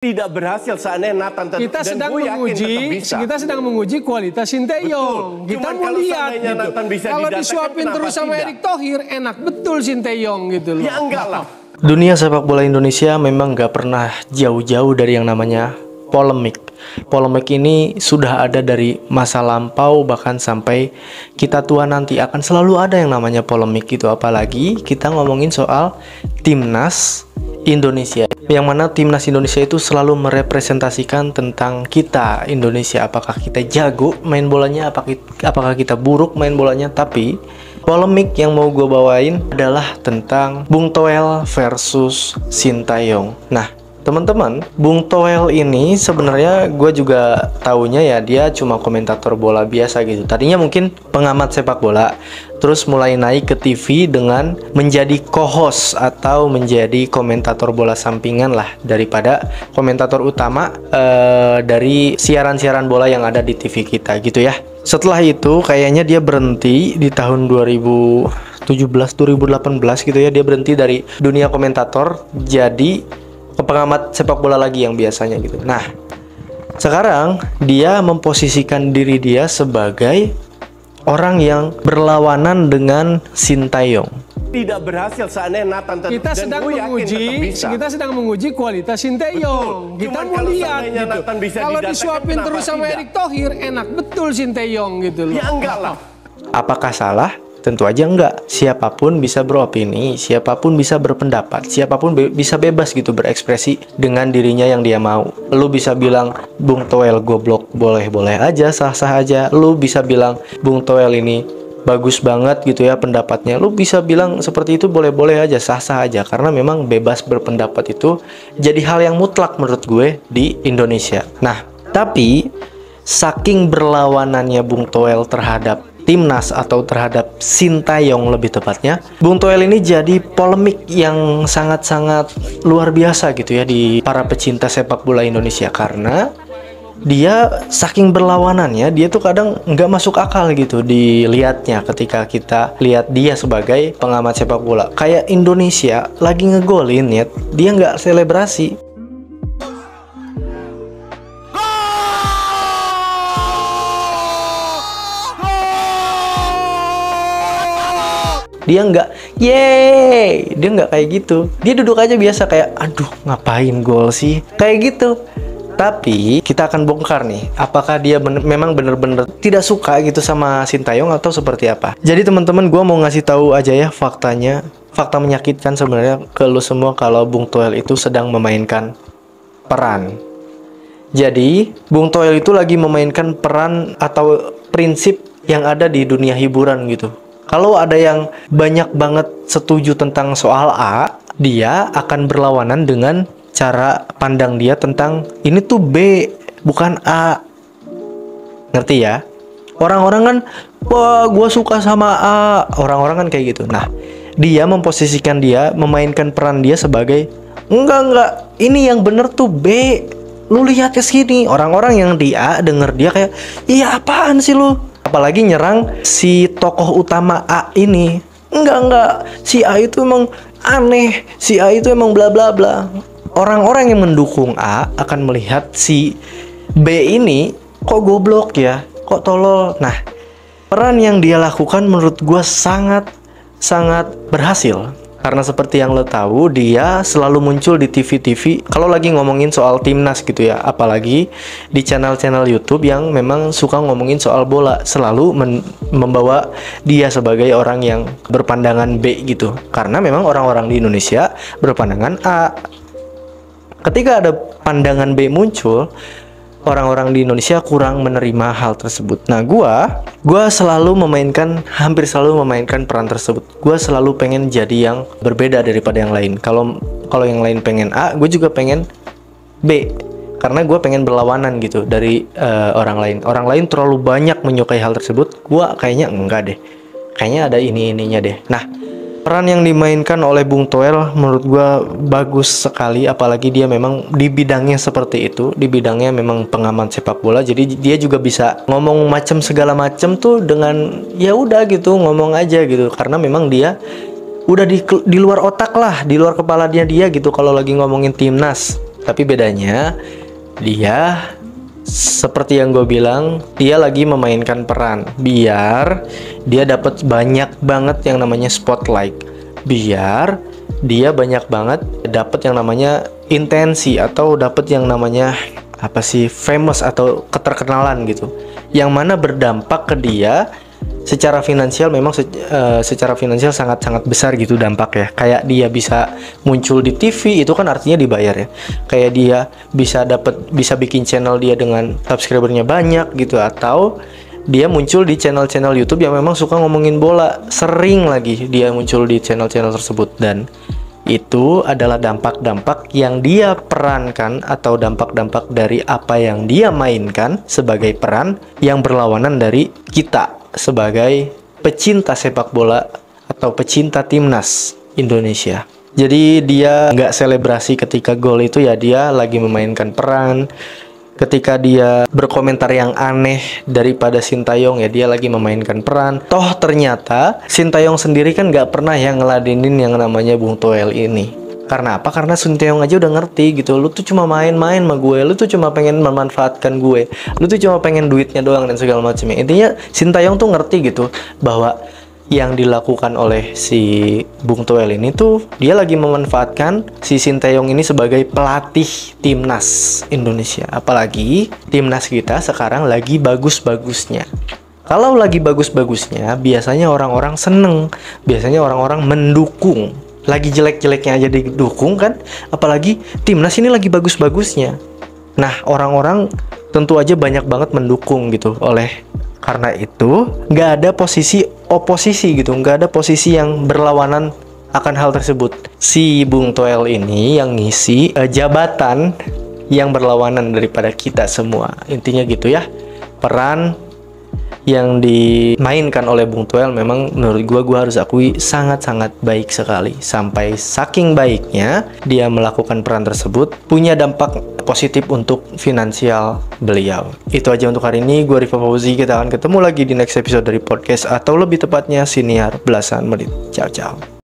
Tidak berhasil seandainya Nathan dan kita sedang menguji kualitas Sinteyong. Kita mau lihat gitu. Kalau disuapin terus sama Erick Thohir, enak betul Sinteyong gitu loh. Ya enggak lah. Dunia sepak bola Indonesia memang nggak pernah jauh-jauh dari yang namanya polemik. Polemik ini sudah ada dari masa lampau, bahkan sampai kita tua nanti akan selalu ada yang namanya polemik itu. Apalagi kita ngomongin soal timnas Indonesia, yang mana timnas Indonesia itu selalu merepresentasikan tentang kita Indonesia. Apakah kita jago main bolanya, apakah kita buruk main bolanya. Tapi polemik yang mau gue bawain adalah tentang Bung Toel versus Sintayong. Nah teman-teman, Bung Toel ini sebenarnya gue juga taunya ya dia cuma komentator bola biasa gitu. Tadinya mungkin pengamat sepak bola, terus mulai naik ke TV dengan menjadi co-host atau menjadi komentator bola sampingan lah daripada komentator utama dari siaran-siaran bola yang ada di TV kita gitu ya. Setelah itu kayaknya dia berhenti di tahun 2017-2018 gitu ya. Dia berhenti dari dunia komentator jadi pengamat sepak bola lagi yang biasanya gitu. Nah, sekarang dia memposisikan diri dia sebagai orang yang berlawanan dengan Sintayong. Tidak berhasil seandainya Nathan kita sedang menguji kualitas Sinteyong. Kita mau lihat gitu. Kalau disuapin terus sama Erick Thohir, enak betul Sinteyong gitu loh. Ya enggak lah. Apakah salah? Tentu aja enggak. Siapapun bisa beropini, siapapun bisa berpendapat, siapapun bisa bebas gitu berekspresi dengan dirinya yang dia mau. Lu bisa bilang Bung Toel goblok, boleh-boleh aja, sah-sah aja. Lu bisa bilang Bung Toel ini bagus banget gitu ya pendapatnya. Lu bisa bilang seperti itu, boleh-boleh aja, sah-sah aja. Karena memang bebas berpendapat itu jadi hal yang mutlak menurut gue di Indonesia. Nah, tapi saking berlawanannya Bung Toel terhadap timnas atau terhadap Sintayong lebih tepatnya, Bung Toel ini jadi polemik yang sangat-sangat luar biasa gitu ya di para pecinta sepak bola Indonesia. Karena dia saking berlawanannya, dia tuh kadang nggak masuk akal gitu dilihatnya ketika kita lihat dia sebagai pengamat sepak bola. Kayak Indonesia lagi ngegolin ya, dia nggak selebrasi. Dia nggak, yeay, dia nggak kayak gitu. Dia duduk aja biasa kayak, aduh ngapain gol sih, kayak gitu. Tapi kita akan bongkar nih, apakah dia memang bener-bener tidak suka gitu sama Sintayong atau seperti apa. Jadi teman-teman, gue mau ngasih tahu aja ya faktanya, fakta menyakitkan sebenarnya ke lu semua kalau Bung Toel itu sedang memainkan peran. Jadi Bung Toel itu lagi memainkan peran atau prinsip yang ada di dunia hiburan gitu. Kalau ada yang banyak banget setuju tentang soal A, dia akan berlawanan dengan cara pandang dia tentang ini tuh B, bukan A. Ngerti ya? Orang-orang kan, wah gua suka sama A. Orang-orang kan kayak gitu. Nah, dia memposisikan dia, memainkan peran dia sebagai enggak, ini yang bener tuh B. Lu lihat ke sini. Orang-orang yang di A denger dia kayak, iya apaan sih lu? Apalagi nyerang si tokoh utama A ini. Enggak, si A itu emang aneh, si A itu emang bla bla bla. Orang-orang yang mendukung A akan melihat si B ini kok goblok ya, kok tolol. Nah, peran yang dia lakukan menurut gue sangat berhasil. Karena seperti yang lo tahu, dia selalu muncul di TV-TV kalau lagi ngomongin soal timnas gitu ya. Apalagi di channel-channel YouTube yang memang suka ngomongin soal bola, selalu membawa dia sebagai orang yang berpandangan B gitu. Karena memang orang-orang di Indonesia berpandangan A. Ketika ada pandangan B muncul, orang-orang di Indonesia kurang menerima hal tersebut. Nah, gua hampir selalu memainkan peran tersebut. Gua selalu pengen jadi yang berbeda daripada yang lain. Kalau yang lain pengen A, gue juga pengen B. Karena gue pengen berlawanan gitu dari orang lain. Orang lain terlalu banyak menyukai hal tersebut. Gua kayaknya enggak deh. Kayaknya ada ininya deh. Nah, peran yang dimainkan oleh Bung Toel menurut gue bagus sekali, apalagi dia memang di bidangnya seperti itu, di bidangnya memang pengamat sepak bola, jadi dia juga bisa ngomong segala macam tuh dengan ya udah gitu, ngomong aja gitu, karena memang dia udah di luar otak lah, di luar kepala dia gitu kalau lagi ngomongin timnas. Tapi bedanya dia seperti yang gue bilang, dia lagi memainkan peran biar dia dapat banyak banget yang namanya spotlight, biar dia banyak banget dapat yang namanya intensi atau dapat yang namanya apa sih, famous atau keterkenalan gitu, yang mana berdampak ke dia secara finansial. Memang secara finansial sangat-sangat besar gitu dampaknya. Kayak dia bisa muncul di TV, itu kan artinya dibayar ya. Kayak dia bisa bikin channel dia dengan subscribernya banyak gitu, atau dia muncul di channel-channel YouTube yang memang suka ngomongin bola, sering lagi dia muncul di channel-channel tersebut. Dan itu adalah dampak-dampak yang dia perankan atau dampak-dampak dari apa yang dia mainkan sebagai peran yang berlawanan dari kita sebagai pecinta sepak bola atau pecinta timnas Indonesia. Jadi dia nggak selebrasi ketika gol itu ya, dia lagi memainkan peran. Ketika dia berkomentar yang aneh daripada Sintayong ya, dia lagi memainkan peran. Toh ternyata Sintayong sendiri kan nggak pernah yang ngeladenin yang namanya Bung Toel ini. Karena apa? Karena Sintayong aja udah ngerti gitu. Lu tuh cuma main-main sama gue, lu tuh cuma pengen memanfaatkan gue, lu tuh cuma pengen duitnya doang dan segala macamnya. Intinya Sintayong tuh ngerti gitu bahwa yang dilakukan oleh si Bung Toel ini tuh dia lagi memanfaatkan si Sintayong ini sebagai pelatih timnas Indonesia. Apalagi timnas kita sekarang lagi bagus-bagusnya. Kalau lagi bagus-bagusnya, biasanya orang-orang seneng, biasanya orang-orang mendukung. Lagi jelek-jeleknya aja didukung kan, apalagi timnas ini lagi bagus-bagusnya. Nah, orang-orang tentu aja banyak banget mendukung gitu. Karena itu nggak ada posisi oposisi gitu, nggak ada posisi yang berlawanan akan hal tersebut. Si Bung Toel ini yang ngisi jabatan yang berlawanan daripada kita semua. Intinya gitu ya. Peran yang dimainkan oleh Bung Toel memang menurut gue harus akui sangat-sangat baik sekali. Sampai saking baiknya dia melakukan peran tersebut punya dampak positif untuk finansial beliau. Itu aja untuk hari ini. Gue Rifa Fauzi. Kita akan ketemu lagi di next episode dari podcast, atau lebih tepatnya Siniar Belasan Menit. Ciao ciao.